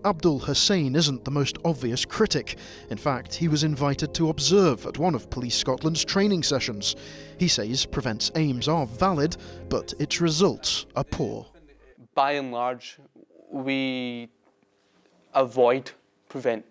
Abdul Hussain isn't the most obvious critic. In fact, he was invited to observe at one of Police Scotland's training sessions. He says Prevent's aims are valid, but its results are poor. By and large, we avoid Prevent.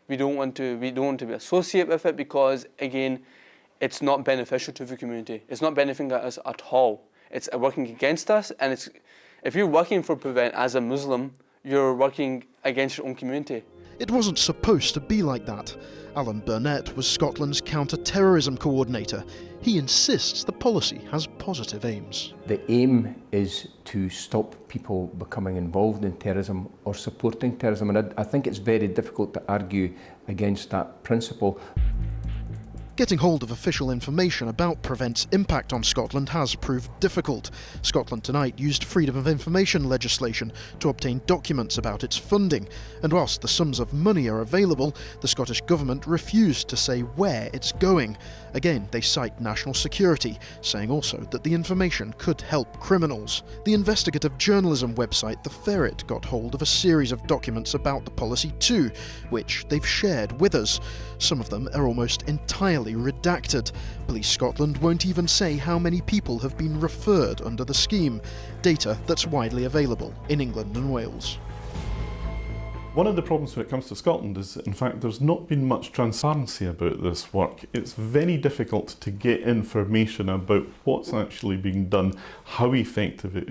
We don't want to be associated with it because, again, it's not beneficial to the community. It's not benefiting us at all. It's working against us, and if you're working for Prevent as a Muslim, you're working against your own community. It wasn't supposed to be like that. Allan Burnett was Scotland's Counter Terrorism coordinator. He insists the policy has positive aims. The aim is to stop people becoming involved in terrorism or supporting terrorism, and I think it's very difficult to argue against that principle. Getting hold of official information about Prevent's impact on Scotland has proved difficult. Scotland Tonight used freedom of information legislation to obtain documents about its funding, and whilst the sums of money are available, the Scottish Government refused to say where it's going. Again, they cite national security, saying also that the information could help criminals. The investigative journalism website The Ferret got hold of a series of documents about the policy too, which they've shared with us. Some of them are almost entirely redacted. Police Scotland won't even say how many people have been referred under the scheme, data that's widely available in England and Wales. One of the problems when it comes to Scotland is that, in fact, there's not been much transparency about this work. It's very difficult to get information about what's actually being done, how effective it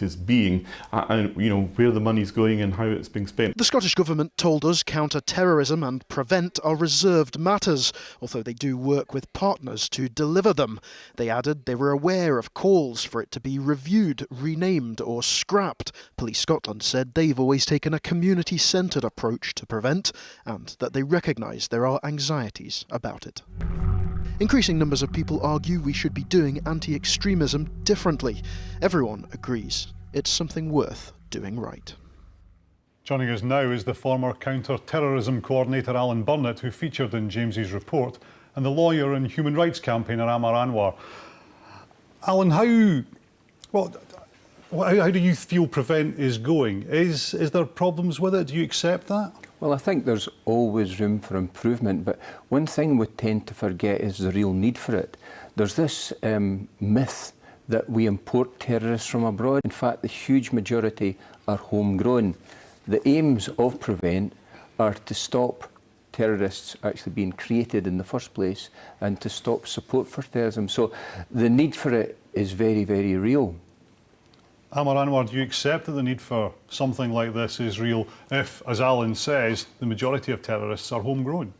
is being, and where the money's going and how it's being spent. The Scottish Government told us counter-terrorism and Prevent are reserved matters, although they do work with partners to deliver them. They added they were aware of calls for it to be reviewed, renamed or scrapped. Police Scotland said they've always taken a community-centred approach to Prevent, and that they recognise there are anxieties about it. Increasing numbers of people argue we should be doing anti-extremism differently. Everyone agrees it's something worth doing right. Joining us now is the former counter-terrorism coordinator Allan Burnett, who featured in James's report, and the lawyer and human rights campaigner Amar Anwar. Allan, how do you feel Prevent is going? Is there problems with it? Do you accept that? Well, I think there's always room for improvement, but one thing we tend to forget is the real need for it. There's this myth that we import terrorists from abroad. In fact, the huge majority are homegrown. The aims of Prevent are to stop terrorists actually being created in the first place and to stop support for terrorism. So the need for it is very, very real. Amar Anwar, do you accept that the need for something like this is real if, as Allan says, the majority of terrorists are homegrown?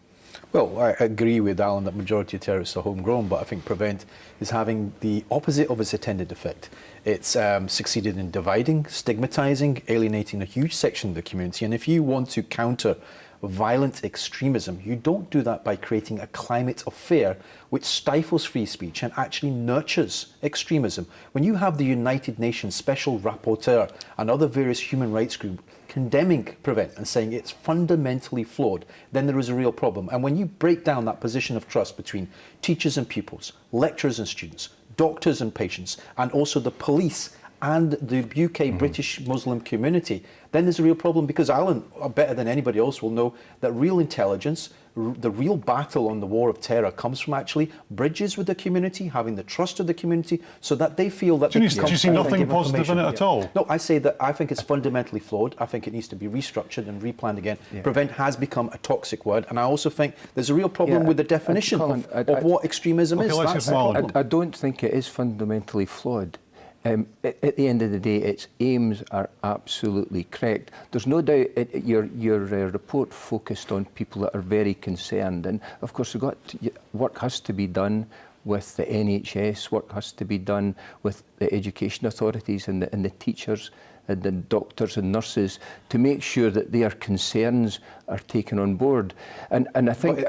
Well, I agree with Allan that majority of terrorists are homegrown, but I think Prevent is having the opposite of its intended effect. It's succeeded in dividing, stigmatising, alienating a huge section of the community, and if you want to counter violent extremism, you don't do that by creating a climate of fear which stifles free speech and actually nurtures extremism. When you have the United Nations Special Rapporteur and other various human rights groups condemning Prevent and saying it's fundamentally flawed, then there is a real problem. And when you break down that position of trust between teachers and pupils, lecturers and students, doctors and patients, and also the police and the UK British Muslim community, then there's a real problem, because Allan, better than anybody else, will know that real intelligence, the real battle on the war of terror comes from actually bridges with the community, having the trust of the community, so that they feel that do you see nothing positive in it at all? No, I say that I think it's fundamentally flawed. I think it needs to be restructured and replanned again. Yeah. Prevent has become a toxic word, and I also think there's a real problem with the definition of what extremism is. I don't think it is fundamentally flawed. At the end of the day, its aims are absolutely correct. There's no doubt your report focused on people that are very concerned, and of course work has to be done with the NHS, work has to be done with the education authorities and the teachers and the doctors and nurses to make sure that their concerns are taken on board. And I think,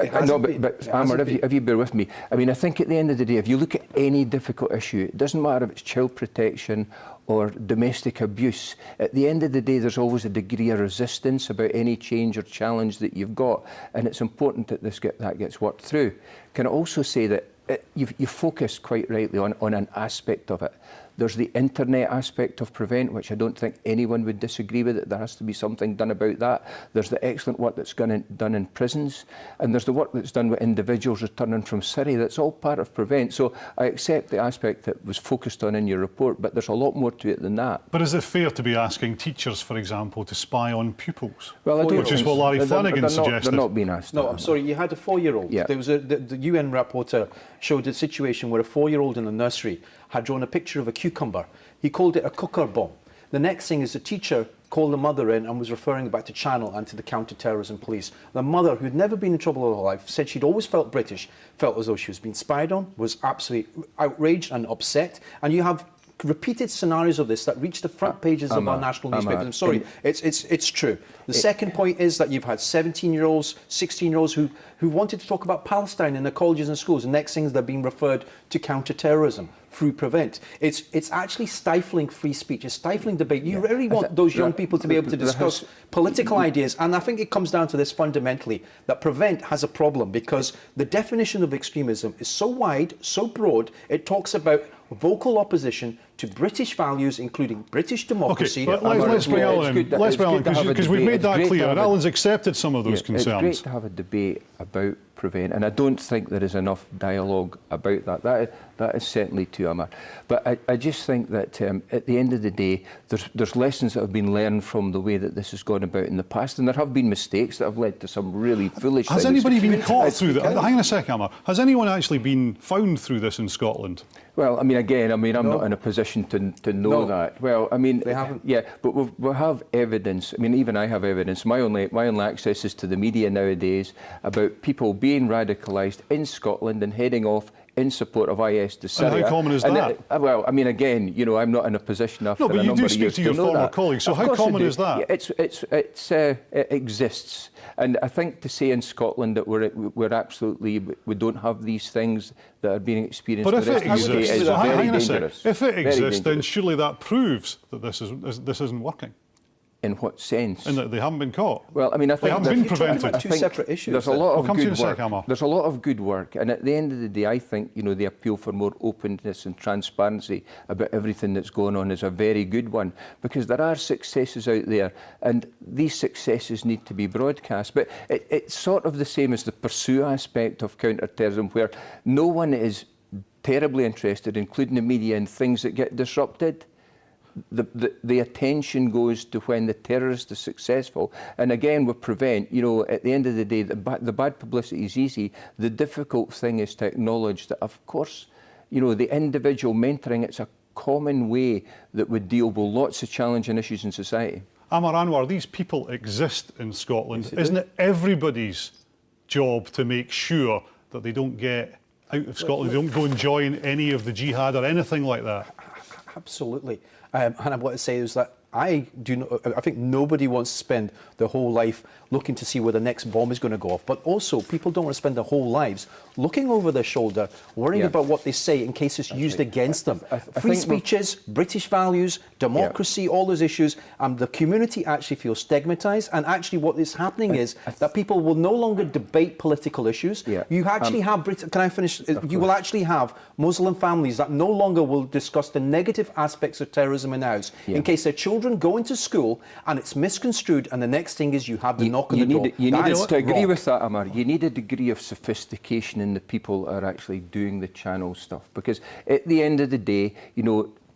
Amar, if you bear with me, I mean, I think at the end of the day, if you look at any difficult issue, it doesn't matter if it's child protection or domestic abuse, at the end of the day, there's always a degree of resistance about any change or challenge that you've got, and it's important that that gets worked through. Can I also say that you focused quite rightly on an aspect of it. There's the internet aspect of Prevent, which I don't think anyone would disagree with. There has to be something done about that. There's the excellent work that's done in prisons, and there's the work that's done with individuals returning from Syria. That's all part of Prevent. So I accept the aspect that was focused on in your report, but there's a lot more to it than that. But is it fair to be asking teachers, for example, to spy on pupils? Well, I don't which is what Larry Flanagan suggested. They're not being asked. No, I'm sorry, you had a 4-year-old. Yeah. There was the UN rapporteur showed a situation where a 4-year-old in a nursery had drawn a picture of a cucumber. He called it a cooker bomb. The next thing is the teacher called the mother in and was referring back to Channel and to the Counter Terrorism police. The mother, who had never been in trouble in her life, said she'd always felt British, felt as though she was being spied on, was absolutely outraged and upset. And you have repeated scenarios of this that reach the front pages of our national newspapers. I'm sorry, it's true. The second point is that you've had 17-year-olds, 16-year-olds who wanted to talk about Palestine in their colleges and schools. The next thing is they're being referred to counter-terrorism through Prevent. It's actually stifling free speech. It's stifling debate. You really want those young people to be able to discuss political ideas. And I think it comes down to this fundamentally, that Prevent has a problem because the definition of extremism is so wide, so broad, it talks about vocal opposition to British values, including British democracy. Okay, but let's bring Allan in. Let's bring Allan in, because we've made that clear, and Alan's accepted some of those concerns. It's great to have a debate about Prevent, and I don't think there is enough dialogue about that. That is certainly too Amar. But I just think that at the end of the day, there's lessons that have been learned from the way that this has gone about in the past, and there have been mistakes that have led to some really foolish things. Has anybody been caught through that? Hang on a second, Amar. Has anyone actually been found through this in Scotland? Well, I'm not in a position to know that. Well, they haven't. Yeah, but we have evidence. Even I have evidence. My only access is to the media nowadays about people being radicalised in Scotland and heading off in support of IS to Syria. And how common is that? I'm not in a position after a number of years to know that. No, but you do speak to your former colleagues, so how common is that? Yeah, it exists. And I think to say in Scotland that we're absolutely, we don't have these things that are being experienced. But if it exists, is very dangerous. If it exists, then surely that proves that this isn't working. In what sense? In that they haven't been caught. Well, I think they haven't been prevented. Two separate issues. There's a lot of good work. There's a lot of good work, and at the end of the day, I think the appeal for more openness and transparency about everything that's going on is a very good one, because there are successes out there, and these successes need to be broadcast. But it's sort of the same as the pursue aspect of counter-terrorism, where no one is terribly interested, including the media, in things that get disrupted. The attention goes to when the terrorist is successful. And again, with Prevent, at the end of the day, the bad publicity is easy. The difficult thing is to acknowledge that, of course, the individual mentoring, it's a common way that we deal with lots of challenging issues in society. Amar Anwar, these people exist in Scotland. Isn't it everybody's job to make sure that they don't get out of Scotland, they don't go and join any of the jihad or anything like that? Absolutely. And I want to say is that I think nobody wants to spend their whole life looking to see where the next bomb is going to go off. But also, people don't want to spend their whole lives looking over their shoulder, worrying about what they say in case it's used against them. Free speeches, British values, democracy, all those issues, the community actually feels stigmatised. And actually what is happening is that people will no longer debate political issues. You actually have, can I finish? You will actually have Muslim families that no longer will discuss the negative aspects of terrorism in the house in case their children go into school and it's misconstrued, and the next thing is you have the knock on the door. To agree with that, Amar, you need a degree of sophistication in the people that are actually doing the channel stuff, because at the end of the day,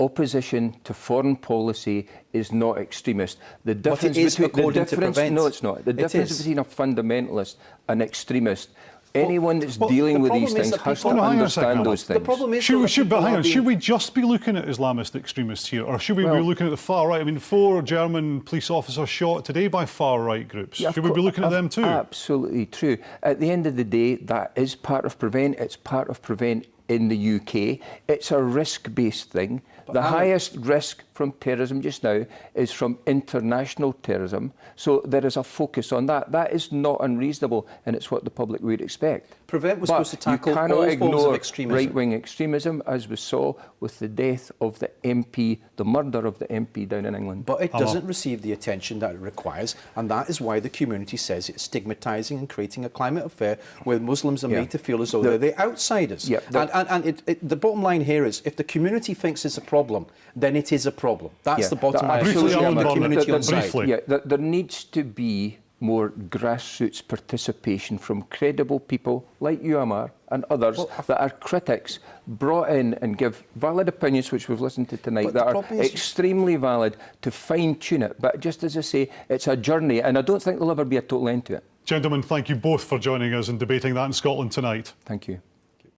opposition to foreign policy is not extremist. The difference between the difference between a fundamentalist and extremist. Anyone that's dealing with these things has to understand those things. The problem is, should we just be looking at Islamist extremists here, or should we be looking at the far right? 4 German police officers shot today by far right groups. Should we be looking at them too? Absolutely true. At the end of the day, that is part of Prevent. It's part of Prevent in the UK. It's a risk-based thing. The highest risk from terrorism just now is from international terrorism. So there is a focus on that. That is not unreasonable, and it's what the public would expect. Prevent was But supposed to tackle you cannot all forms ignore of extremism. right-wing extremism, as we saw with the death of the MP, the murder of the MP down in England. But it doesn't receive the attention that it requires, and that is why the community says it's stigmatising and creating a climate of fear where Muslims are made to feel as though they're the outsiders. Yeah, the bottom line here is, if the community thinks it's a problem, then it is a problem. That's the bottom line. Briefly, Absolutely, Allan the Burnett, community on side. briefly. Yeah, there needs to be more grassroots participation from credible people like you, Amar, and others that are critics, brought in and give valid opinions, which we've listened to tonight, that are extremely valid, to fine-tune it. But just as I say, it's a journey, and I don't think there'll ever be a total end to it. Gentlemen, thank you both for joining us and debating that in Scotland tonight. Thank you.